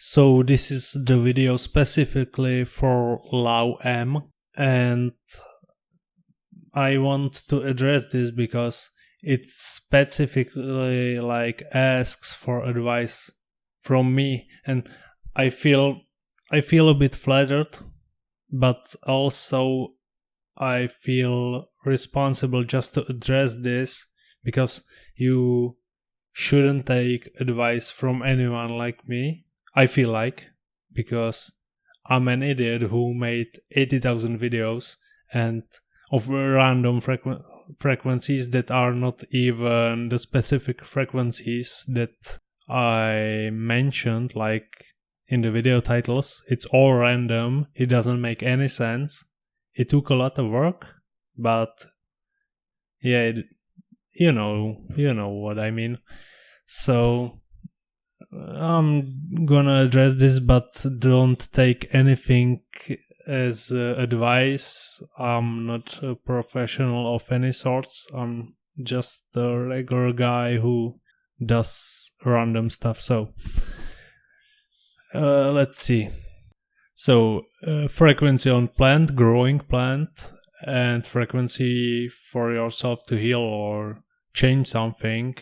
So this is the video specifically for Lau M, and I want to address this because it specifically asks for advice from me, and I feel a bit flattered, but also I feel responsible just to address this because you shouldn't take advice from anyone like me. I feel like, because I'm an idiot who made 80,000 videos and of random frequencies that are not even the specific frequencies that I mentioned, like in the video titles. It's all random. It doesn't make any sense. It took a lot of work, but yeah, you know what I mean. So I'm gonna address this, but don't take anything as advice. I'm not a professional of any sorts. I'm just a regular guy who does random stuff. So let's see. So frequency on plant, growing plant, and frequency for yourself to heal or change something.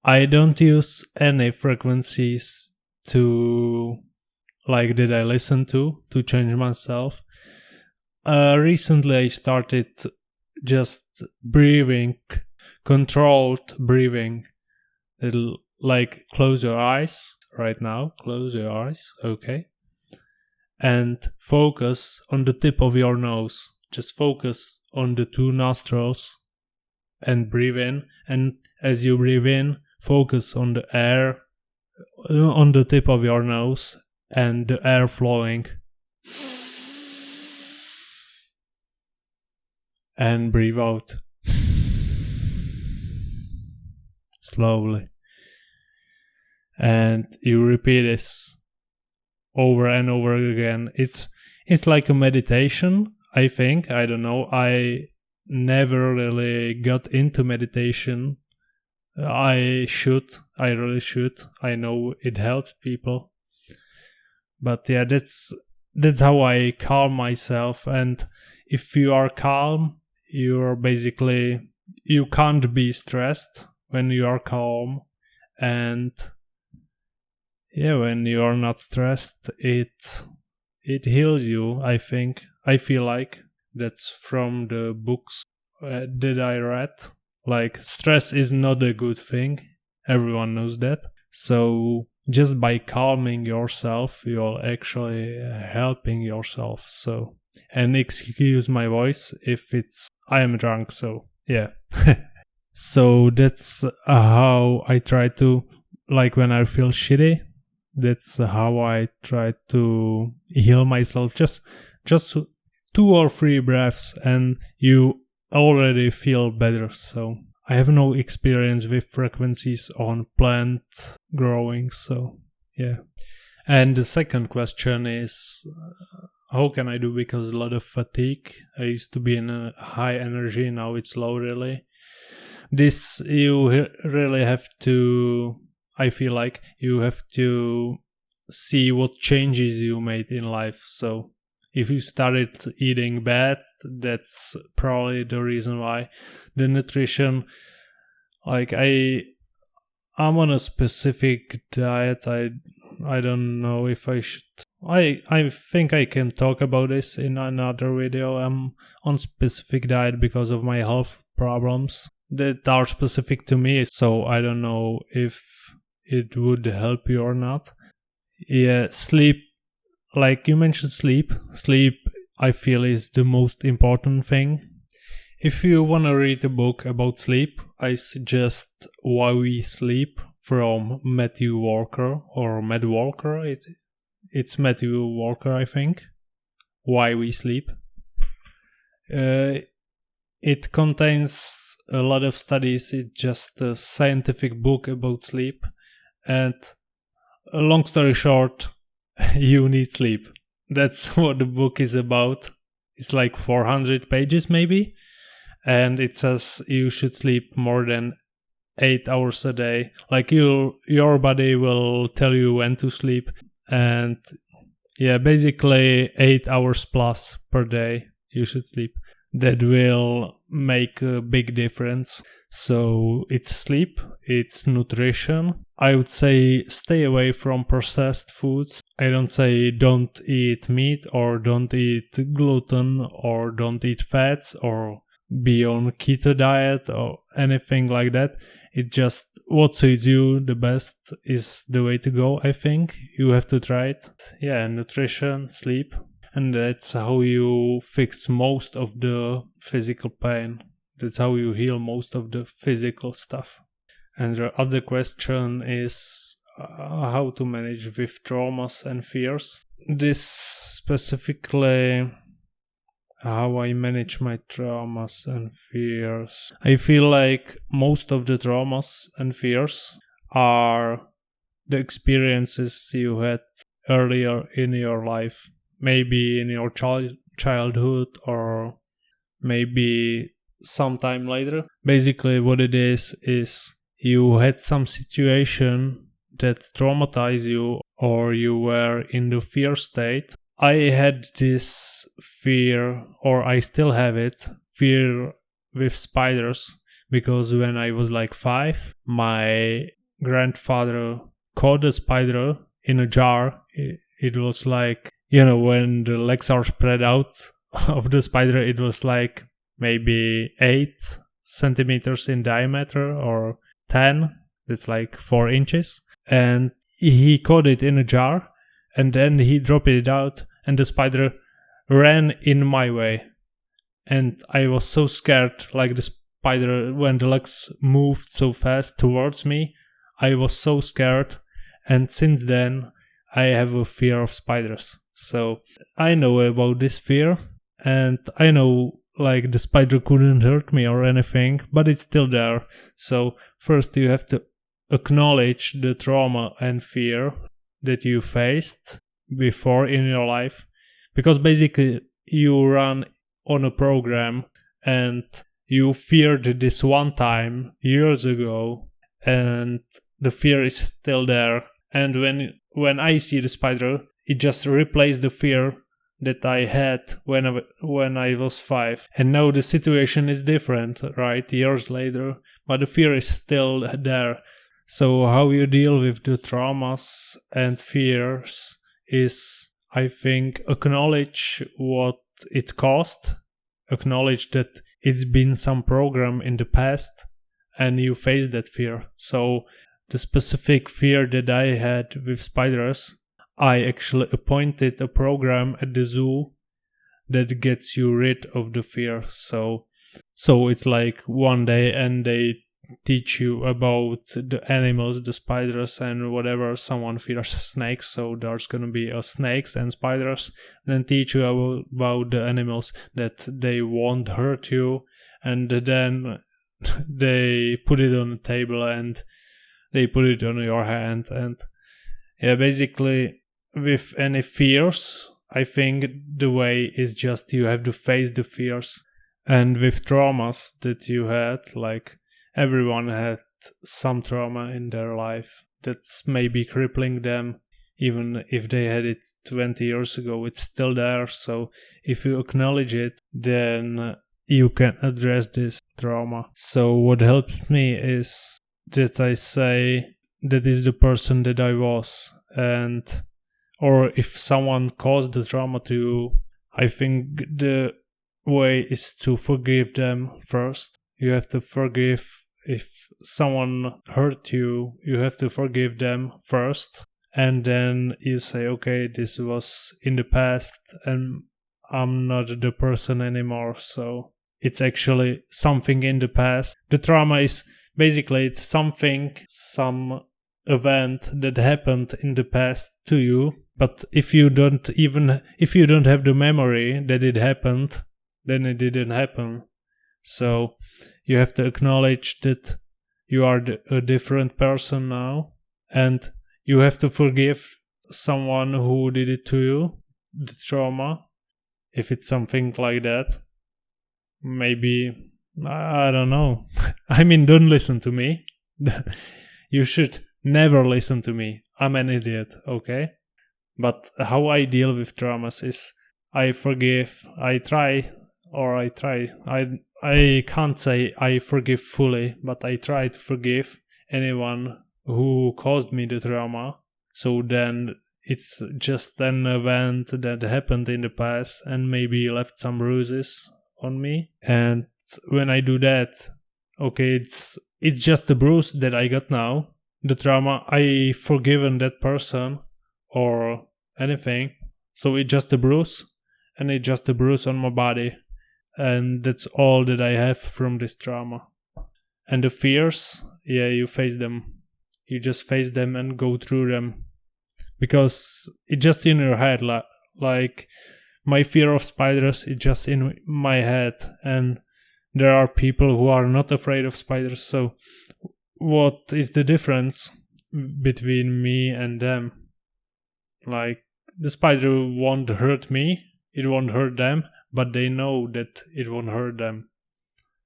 I don't use any frequencies that I listen to change myself. Recently I started just breathing, controlled breathing. Like close your eyes right now, close your eyes, okay? And focus on the tip of your nose. Just focus on the two nostrils and breathe in. And as you breathe in, focus on the air on the tip of your nose and the air flowing. And breathe out slowly. And you repeat this over and over again. It's like a meditation, I think. I don't know. I never really got into meditation. I really should. I know it helps people. But yeah, that's how I calm myself. And if you are calm, you can't be stressed when you are calm. And yeah, when you are not stressed, it heals you, I think. I feel like that's from the books that I read. Like, stress is not a good thing. Everyone knows that. So just by calming yourself, you're actually helping yourself. So, and excuse my voice if I am drunk. So yeah. So that's how I try to, when I feel shitty, that's how I try to heal myself. Just 2 or 3 breaths and you already feel better. So I have no experience with frequencies on plant growing, so yeah. And the second question is, how can I do? Because a lot of fatigue. I used to be in a high energy, now it's low really. This you really have to, I feel like you have to see what changes you made in life. So if you started eating bad, that's probably the reason why. The nutrition, I'm on a specific diet. I don't know if I should. I think I can talk about this in another video. I'm on specific diet because of my health problems that are specific to me. So I don't know if it would help you or not. Yeah, sleep. Like you mentioned, sleep I feel is the most important thing. If you want to read a book about sleep, I suggest Why We Sleep from Matthew Walker or Matt Walker. It's Matthew Walker, I think. Why We Sleep. It contains a lot of studies. It's just a scientific book about sleep. And a long story short, you need sleep. That's what the book is about. It's like 400 pages maybe. And it says you should sleep more than 8 hours a day. Like your body will tell you when to sleep, and yeah, basically 8 hours plus per day you should sleep. That will make a big difference. So it's sleep, it's nutrition. I would say stay away from processed foods. I don't say don't eat meat or don't eat gluten or don't eat fats or be on keto diet or anything like that. It just what suits you the best is the way to go, I think. You have to try it. Yeah, nutrition, sleep. And that's how you fix most of the physical pain. That's how you heal most of the physical stuff. And the other question is how to manage with traumas and fears. This specifically how I manage my traumas and fears. I feel like most of the traumas and fears are the experiences you had earlier in your life. Maybe in your childhood or maybe sometime later. Basically what it is you had some situation that traumatized you or you were in the fear state. I had this fear, or I still have it, fear with spiders, because when I was like 5, my grandfather caught a spider in a jar. It was like, when the legs are spread out of the spider, it was like maybe 8 centimeters in diameter or 10. It's like 4 inches. And he caught it in a jar and then he dropped it out and the spider ran in my way. And I was so scared, like the spider, when the legs moved so fast towards me, I was so scared. And since then, I have a fear of spiders. So I know about this fear, and I know like the spider couldn't hurt me or anything, but it's still there. So first you have to acknowledge the trauma and fear that you faced before in your life, because basically you run on a program and you feared this one time years ago, and the fear is still there. And when I see the spider, it just replaced the fear that I had when I was 5. And now the situation is different, right? Years later, but the fear is still there. So how you deal with the traumas and fears is, I think, acknowledge what it cost, acknowledge that it's been some program in the past, and you face that fear. So the specific fear that I had with spiders, I actually appointed a program at the zoo that gets you rid of the fear. So it's like one day and they teach you about the animals, the spiders and whatever. Someone fears snakes, so there's gonna be snakes and spiders. And then teach you about the animals that they won't hurt you. And then they put it on the table and they put it on your hand. And yeah, basically with any fears, I think the way is just you have to face the fears. And with traumas that you had, like everyone had some trauma in their life that's maybe crippling them. Even if they had it 20 years ago, it's still there. So if you acknowledge it, then you can address this trauma. So what helps me is that I say that is the person that I was. And or if someone caused the trauma to you, I think the way is to forgive them first. You have to forgive. If someone hurt you, you have to forgive them first. And then you say, okay, this was in the past and I'm not the person anymore. So it's actually something in the past. The trauma is basically it's something, some event that happened in the past to you. But if you don't have the memory that it happened, then it didn't happen. So you have to acknowledge that you are a different person now, and you have to forgive someone who did it to you, the trauma, if it's something like that. Maybe, I don't know. I mean, don't listen to me. You should never listen to me. I'm an idiot, okay? But how I deal with traumas is I forgive. I can't say I forgive fully, but I try to forgive anyone who caused me the trauma. So then it's just an event that happened in the past and maybe left some bruises on me. And when I do that, okay, it's just the bruise that I got now. The trauma, I forgiven that person or anything. So it's just a bruise, and it's just a bruise on my body. And that's all that I have from this trauma. And the fears, yeah, you face them. You just face them and go through them. Because it's just in your head. Like my fear of spiders is just in my head. And there are people who are not afraid of spiders. So what is the difference between me and them? Like, the spider won't hurt me. It won't hurt them. But they know that it won't hurt them.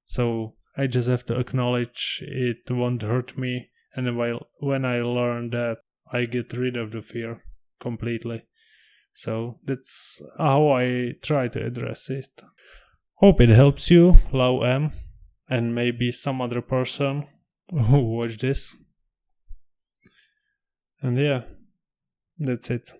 So I just have to acknowledge it won't hurt me. And when I learn that, I get rid of the fear completely. So that's how I try to address it. Hope it helps you, Lau M, and maybe some other person who watched this. And yeah, that's it.